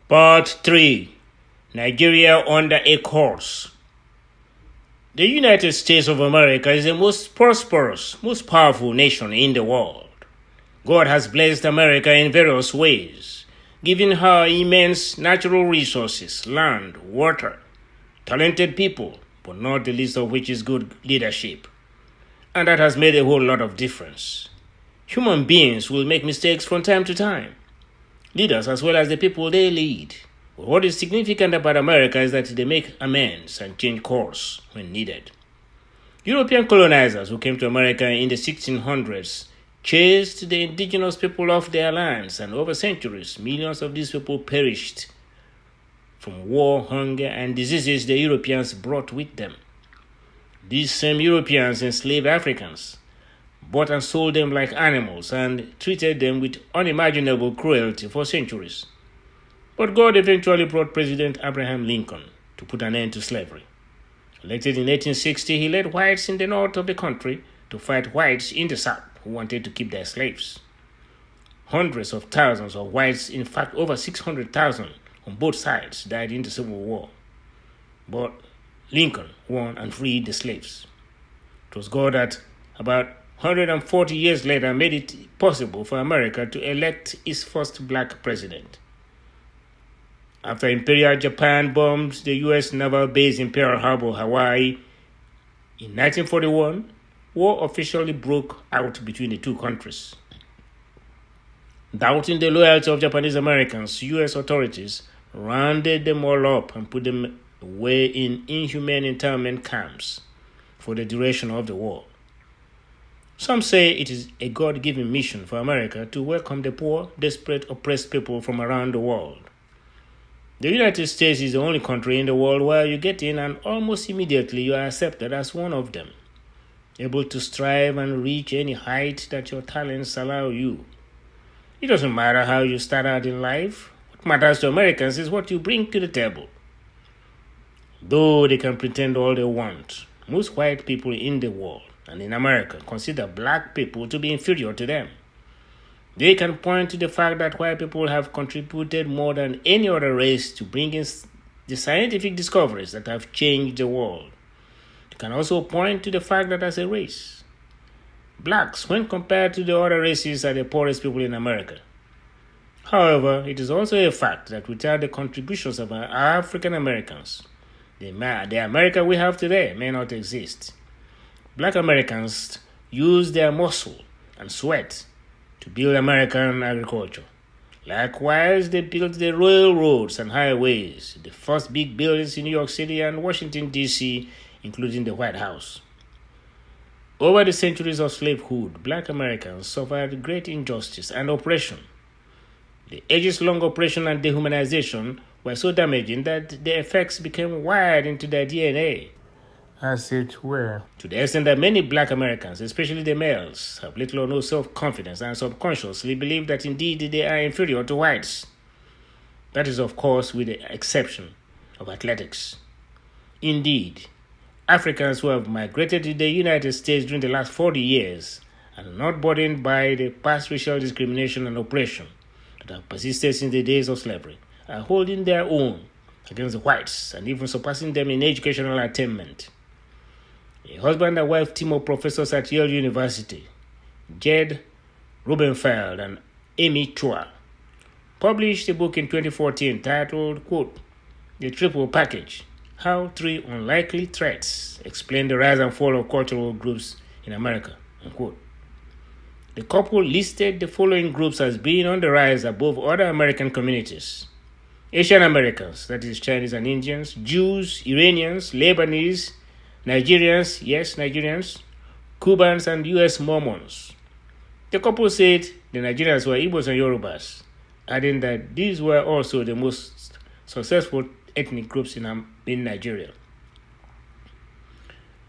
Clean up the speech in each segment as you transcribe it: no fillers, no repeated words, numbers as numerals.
Part 3. Nigeria under a course. The United States of America is the most prosperous, most powerful nation in the world. God has blessed America in various ways, giving her immense natural resources, land, water, talented people, but not the least of which is good leadership. And that has made a whole lot of difference. Human beings will make mistakes from time to time, leaders as well as the people they lead. But what is significant about America is that they make amends and change course when needed. European colonizers who came to America in the 1600s chased the indigenous people off their lands, and over centuries, millions of these people perished from war, hunger, and diseases the Europeans brought with them. These same Europeans enslaved Africans, bought and sold them like animals, and treated them with unimaginable cruelty for centuries. But God eventually brought President Abraham Lincoln to put an end to slavery. Elected in 1860, he led whites in the north of the country to fight whites in the south who wanted to keep their slaves. Hundreds of thousands of whites, in fact over 600,000 on both sides, died in the Civil War. But Lincoln won and freed the slaves. It was God that about 140 years later made it possible for America to elect its first black president. After Imperial Japan bombed the U.S. naval base in Pearl Harbor, Hawaii, in 1941, war officially broke out between the two countries. Doubting the loyalty of Japanese Americans, U.S. authorities rounded them all up and put them away in inhumane internment camps for the duration of the war. Some say it is a God-given mission for America to welcome the poor, desperate, oppressed people from around the world. The United States is the only country in the world where you get in and almost immediately you are accepted as one of them, able to strive and reach any height that your talents allow you. It doesn't matter how you start out in life. What matters to Americans is what you bring to the table. Though they can pretend all they want, most white people in the world and in America consider black people to be inferior to them. They can point to the fact that white people have contributed more than any other race to bringing the scientific discoveries that have changed the world. They can also point to the fact that as a race, blacks, when compared to the other races, are the poorest people in America. However, it is also a fact that without the contributions of our African Americans, the America we have today may not exist. Black Americans use their muscle and sweat to build American agriculture. Likewise, they built the railroads and highways, the first big buildings in New York City and Washington, D.C., including the White House. Over the centuries of slavehood, black Americans suffered great injustice and oppression. The ages-long oppression and dehumanization were so damaging that the effects became wired into their DNA, as it were, to the extent that many black Americans, especially the males, have little or no self-confidence and subconsciously believe that indeed they are inferior to whites. That is, of course, with the exception of athletics. Indeed, Africans who have migrated to the United States during the last 40 years and are not burdened by the past racial discrimination and oppression that have persisted since the days of slavery are holding their own against the whites and even surpassing them in educational attainment. A husband and wife team of professors at Yale University, Jed Rubenfeld and Amy Chua, published a book in 2014 titled, quote, "The Triple Package: How Three Unlikely Threats Explain the Rise and Fall of Cultural Groups in America," unquote. The couple listed the following groups as being on the rise above other American communities: Asian Americans, that is Chinese and Indians, Jews, Iranians, Lebanese, Nigerians, yes, Nigerians, Cubans, and U.S. Mormons. The couple said the Nigerians were Igbos and Yorubas, adding that these were also the most successful ethnic groups in Nigeria.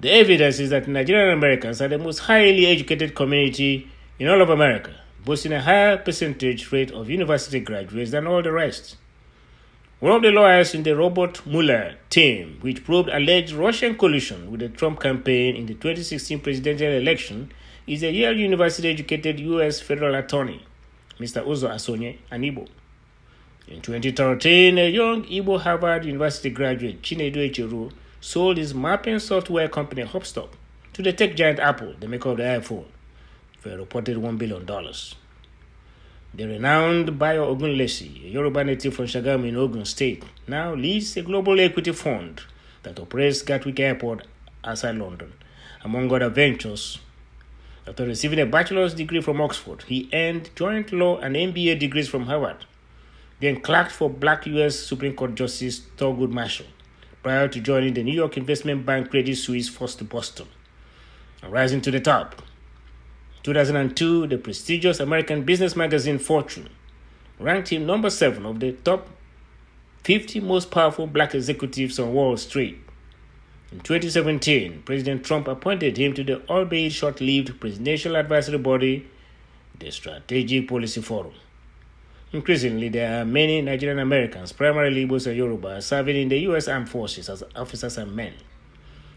The evidence is that Nigerian Americans are the most highly educated community in all of America, boasting a higher percentage rate of university graduates than all the rest. One of the lawyers in the Robert Mueller team, which probed alleged Russian collusion with the Trump campaign in the 2016 presidential election, is a Yale University-educated U.S. federal attorney, Mr. Uzo Asonye Anibo. In 2013, a young Igbo Harvard University graduate, Chinedu Echeruo, sold his mapping software company Hopstop to the tech giant Apple, the maker of the iPhone, for a reported $1 billion. The renowned Bayo Ogunlesi, a Yoruba native from Shagari in Ogun State, now leads a global equity fund that operates Gatwick Airport outside London. Among other ventures, after receiving a bachelor's degree from Oxford, he earned joint law and MBA degrees from Harvard, then clerked for Black U.S. Supreme Court Justice Thurgood Marshall, prior to joining the New York investment bank Credit Suisse First Boston, and rising to the top. In 2002, the prestigious American business magazine Fortune ranked him number 7 of the top 50 most powerful black executives on Wall Street. In 2017, President Trump appointed him to the albeit short-lived presidential advisory body, the Strategic Policy Forum. Increasingly, there are many Nigerian Americans, primarily Igbos and Yoruba, serving in the U.S. Armed Forces as officers and men.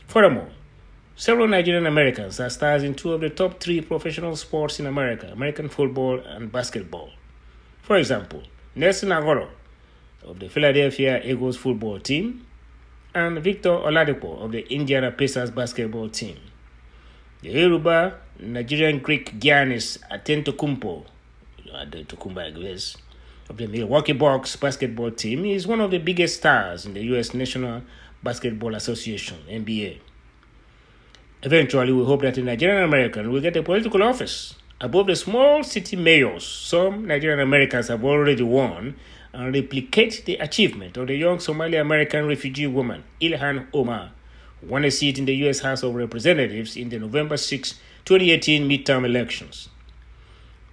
Furthermore, several Nigerian Americans are stars in 2 of the top 3 professional sports in America, American football and basketball. For example, Nelson Agholor of the Philadelphia Eagles football team and Victor Oladipo of the Indiana Pacers basketball team. The Yoruba Nigerian Greek Giannis Antetokounmpo of the Milwaukee Bucks basketball team is one of the biggest stars in the U.S. National Basketball Association, NBA. Eventually, we hope that a Nigerian American will get a political office above the small city mayors some Nigerian Americans have already won, and replicate the achievement of the young Somali American refugee woman Ilhan Omar, who won a seat in the U.S. House of Representatives in the November 6, 2018 midterm elections.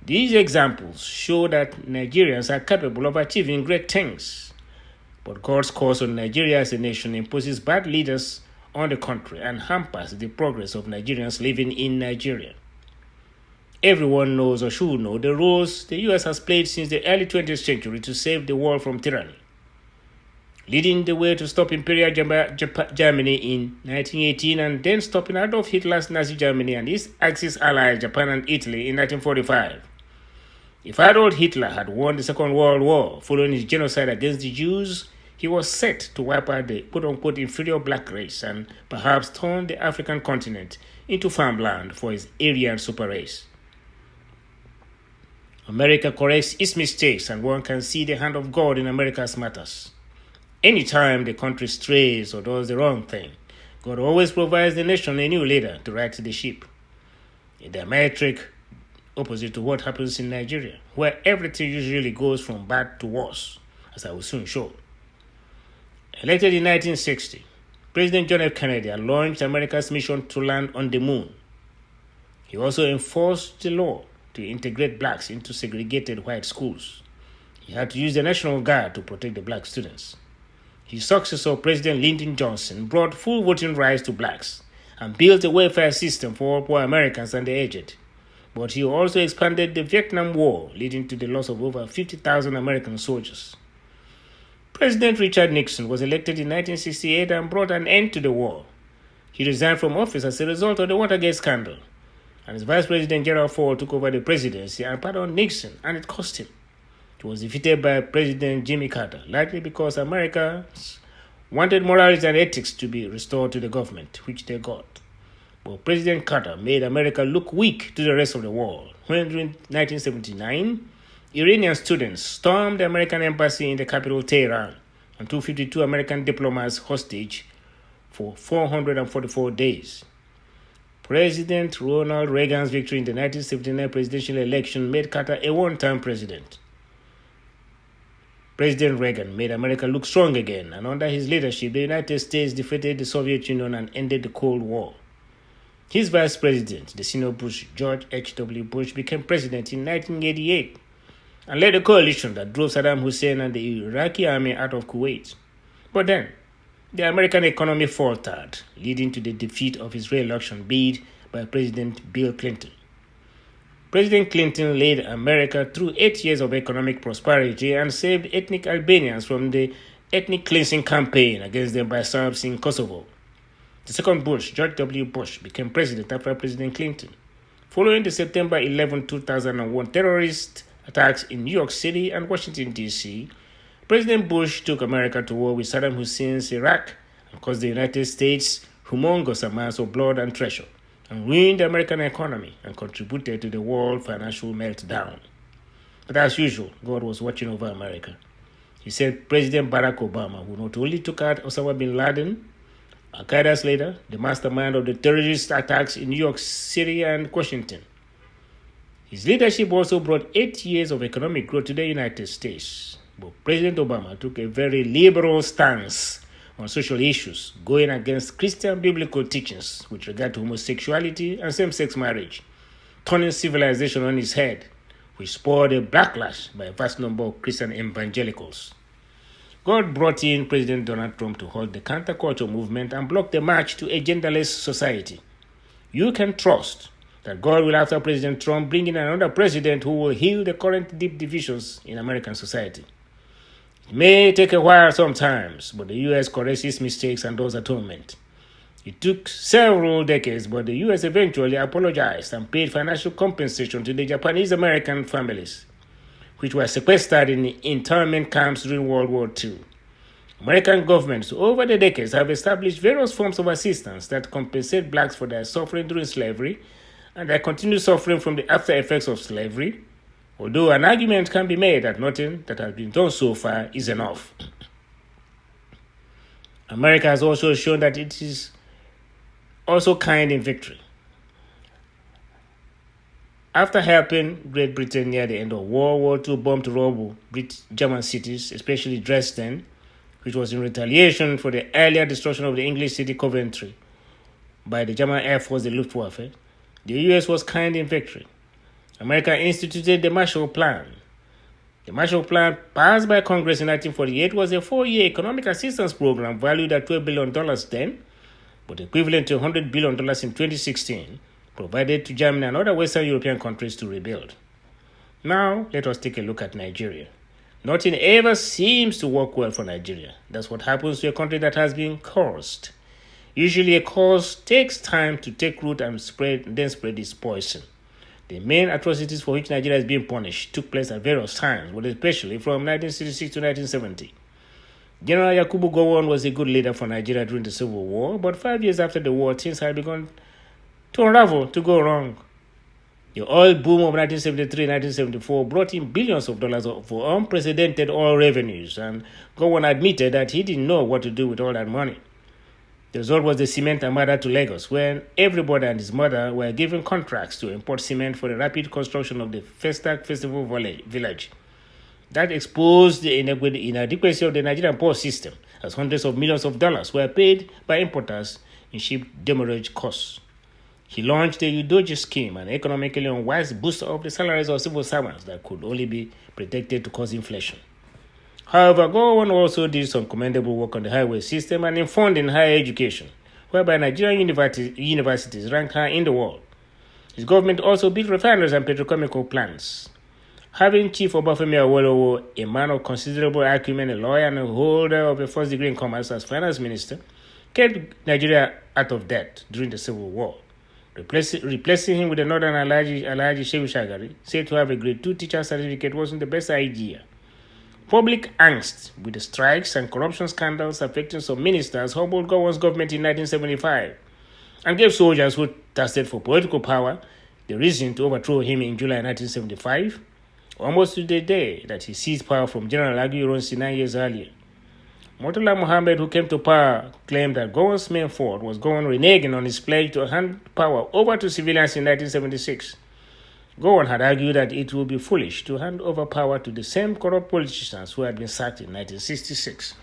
These examples show that Nigerians are capable of achieving great things, but God's curse on Nigeria as a nation imposes bad leaders on the country and hampers the progress of Nigerians living in Nigeria. Everyone knows or should know the roles the U.S. has played since the early 20th century to save the world from tyranny, leading the way to stop Imperial Germany in 1918 and then stopping Adolf Hitler's Nazi Germany and its Axis allies Japan and Italy in 1945. If Adolf Hitler had won the Second World War following his genocide against the Jews, he was set to wipe out the quote-unquote inferior black race and perhaps turn the African continent into farmland for his Aryan super race. America corrects its mistakes, and one can see the hand of God in America's matters. Anytime the country strays or does the wrong thing, God always provides the nation a new leader to right the ship. A diametric opposite to what happens in Nigeria, where everything usually goes from bad to worse, as I will soon show. Elected in 1960, President John F. Kennedy launched America's mission to land on the moon. He also enforced the law to integrate blacks into segregated white schools. He had to use the National Guard to protect the black students. His successor, President Lyndon Johnson, brought full voting rights to blacks and built a welfare system for all poor Americans and the aged. But he also expanded the Vietnam War, leading to the loss of over 50,000 American soldiers. President Richard Nixon was elected in 1968 and brought an end to the war. He resigned from office as a result of the Watergate scandal, and his Vice President Gerald took over the presidency and pardoned Nixon, and it cost him. He was defeated by President Jimmy Carter, likely because Americans wanted morality and ethics to be restored to the government, which they got. But President Carter made America look weak to the rest of the world when, during 1979, Iranian students stormed the American embassy in the capital Tehran and took 52 American diplomats hostage for 444 days. President Ronald Reagan's victory in the 1979 presidential election made Carter a one-term president. President Reagan made America look strong again, and under his leadership, the United States defeated the Soviet Union and ended the Cold War. His vice president, the senior Bush, George H.W. Bush, became president in 1988 and led a coalition that drove Saddam Hussein and the Iraqi army out of Kuwait. But then, the American economy faltered, leading to the defeat of his re-election bid by President Bill Clinton. President Clinton led America through 8 years of economic prosperity and saved ethnic Albanians from the ethnic cleansing campaign against them by Serbs in Kosovo. The second Bush, George W. Bush, became president after President Clinton, following the September 11, 2001 terrorist attacks in New York City and Washington, D.C., President Bush took America to war with Saddam Hussein's Iraq and cost the United States humongous amounts of blood and treasure, and ruined the American economy and contributed to the world financial meltdown. But as usual, God was watching over America. He said President Barack Obama, who not only took out Osama bin Laden, Al-Qaeda's leader, the mastermind of the terrorist attacks in New York City and Washington. His leadership also brought 8 years of economic growth to the United States. But President Obama took a very liberal stance on social issues, going against Christian biblical teachings with regard to homosexuality and same-sex marriage, turning civilization on its head, which spurred a backlash by a vast number of Christian evangelicals. God brought in President Donald Trump to halt the counterculture movement and block the march to a genderless society. You can trust that God will, after President Trump, bring in another president who will heal the current deep divisions in American society. It may take a while sometimes, but the U.S. corrects its mistakes and does atonement. It took several decades, but the U.S. eventually apologized and paid financial compensation to the Japanese American families, which were sequestered in internment camps during World War II. American governments over the decades have established various forms of assistance that compensate blacks for their suffering during slavery and their continued suffering from the after effects of slavery, although an argument can be made that nothing that has been done so far is enough. America has also shown that it is also kind in victory. After helping Great Britain near the end of World War II bomb to rubble German cities, especially Dresden, which was in retaliation for the earlier destruction of the English city Coventry by the German Air Force, the Luftwaffe, the U.S. was kind in victory. America instituted the Marshall Plan. The Marshall Plan, passed by Congress in 1948, was a 4-year economic assistance program valued at $12 billion then, but equivalent to $100 billion in 2016, provided to Germany and other Western European countries to rebuild. Now, let us take a look at Nigeria. Nothing ever seems to work well for Nigeria. That's what happens to a country that has been cursed. Usually a curse takes time to take root and then spread its poison. The main atrocities for which Nigeria is being punished took place at various times, but especially from 1966 to 1970. General Yakubu Gowon was a good leader for Nigeria during the Civil War, but 5 years after the war, things had begun to unravel, to go wrong. The oil boom of 1973-1974 brought in billions of dollars for unprecedented oil revenues, and Gowon admitted that he didn't know what to do with all that money. The result was the cement armada to Lagos, when everybody and his mother were given contracts to import cement for the rapid construction of the Festac Festival Village. That exposed the inadequacy of the Nigerian port system, as hundreds of millions of dollars were paid by importers in ship demurrage costs. He launched the Udoji scheme, an economically unwise boost of the salaries of civil servants that could only be predicted to cause inflation. However, Gowon also did some commendable work on the highway system and in funding higher education, whereby Nigerian universities rank high in the world. His government also built refineries and petrochemical plants. Having Chief Obafemi Awolowo, a man of considerable acumen, a lawyer and a holder of a first degree in commerce as finance minister, kept Nigeria out of debt during the Civil War. Replacing him with the Northern Shehu Shagari, said to have a grade 2 teacher certificate, wasn't the best idea. Public angst with the strikes and corruption scandals affecting some ministers humbled Gowon's government in 1975 and gave soldiers who thirsted for political power the reason to overthrow him in July 1975, almost to the day that he seized power from General Agholor 9 years earlier. Murtala Mohammed, who came to power, claimed that Gowon's main fault was Gowon reneging on his pledge to hand power over to civilians in 1976. Gowon had argued that it would be foolish to hand over power to the same corrupt politicians who had been sacked in 1966.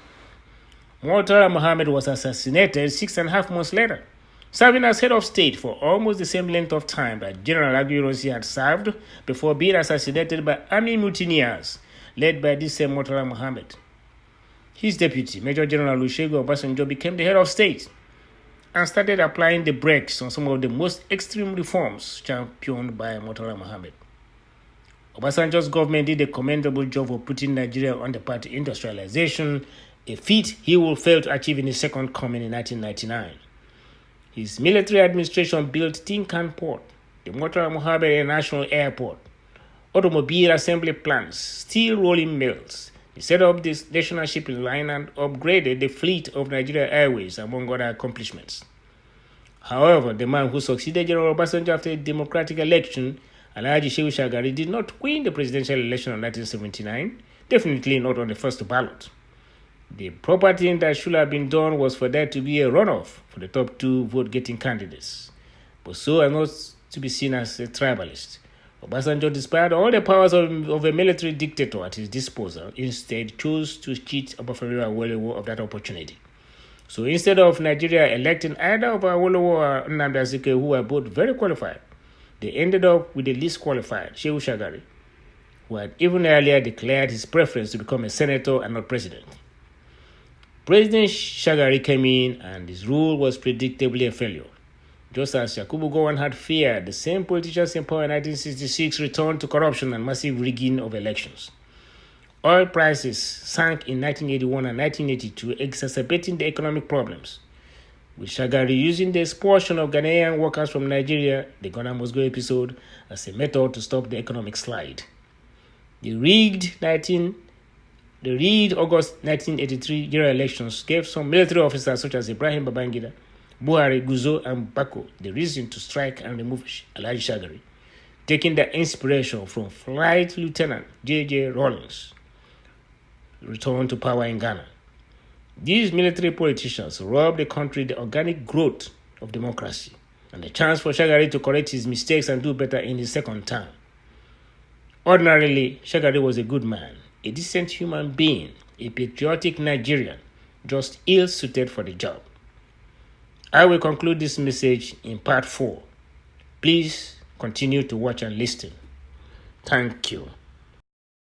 Murtala Mohammed was assassinated 6.5 months later, serving as head of state for almost the same length of time that General Agholor had served before being assassinated by army mutineers led by this same Murtala Mohammed. His deputy, Major General Olusegun Obasanjo, became the head of state and started applying the brakes on some of the most extreme reforms championed by Murtala Mohammed. Obasanjo's government did a commendable job of putting Nigeria on the path to industrialization, a feat he will fail to achieve in his second coming in 1999. His military administration built Tin Can Port, the Murtala Mohammed National Airport, automobile assembly plants, steel rolling mills, He set up this national shipping line and upgraded the fleet of Nigeria Airways, among other accomplishments. However, the man who succeeded General Obasanjo after a democratic election, Alhaji Shehu Shagari, did not win the presidential election of 1979, definitely not on the first ballot. The proper thing that should have been done was for there to be a runoff for the top two vote-getting candidates, but so as not to be seen as a tribalist. Obasanjo, despite all the powers of a military dictator at his disposal, instead chose to cheat Obafemi Awolowo of that opportunity. So instead of Nigeria electing either of Agholor or Nnamdi Azikiwe, who were both very qualified, they ended up with the least qualified, Shehu Shagari, who had even earlier declared his preference to become a senator and not president. President Shagari came in and his rule was predictably a failure. Just as Yakubu Gowon had feared, the same politicians in power in 1966 returned to corruption and massive rigging of elections. Oil prices sank in 1981 and 1982, exacerbating the economic problems. With Shagari using the expulsion of Ghanaian workers from Nigeria, the Ghana Must Go episode, as a method to stop the economic slide. The rigged August 1983 general elections gave some military officers such as Ibrahim Babangida, Buhari, Guzo, and Bako the reason to strike and remove Alhaji Shagari, taking their inspiration from Flight Lieutenant J.J. Rawlings' return to power in Ghana. These military politicians robbed the country the organic growth of democracy and the chance for Shagari to correct his mistakes and do better in his second term. Ordinarily, Shagari was a good man, a decent human being, a patriotic Nigerian, just ill-suited for the job. I will conclude this message in part 4. Please continue to watch and listen. Thank you.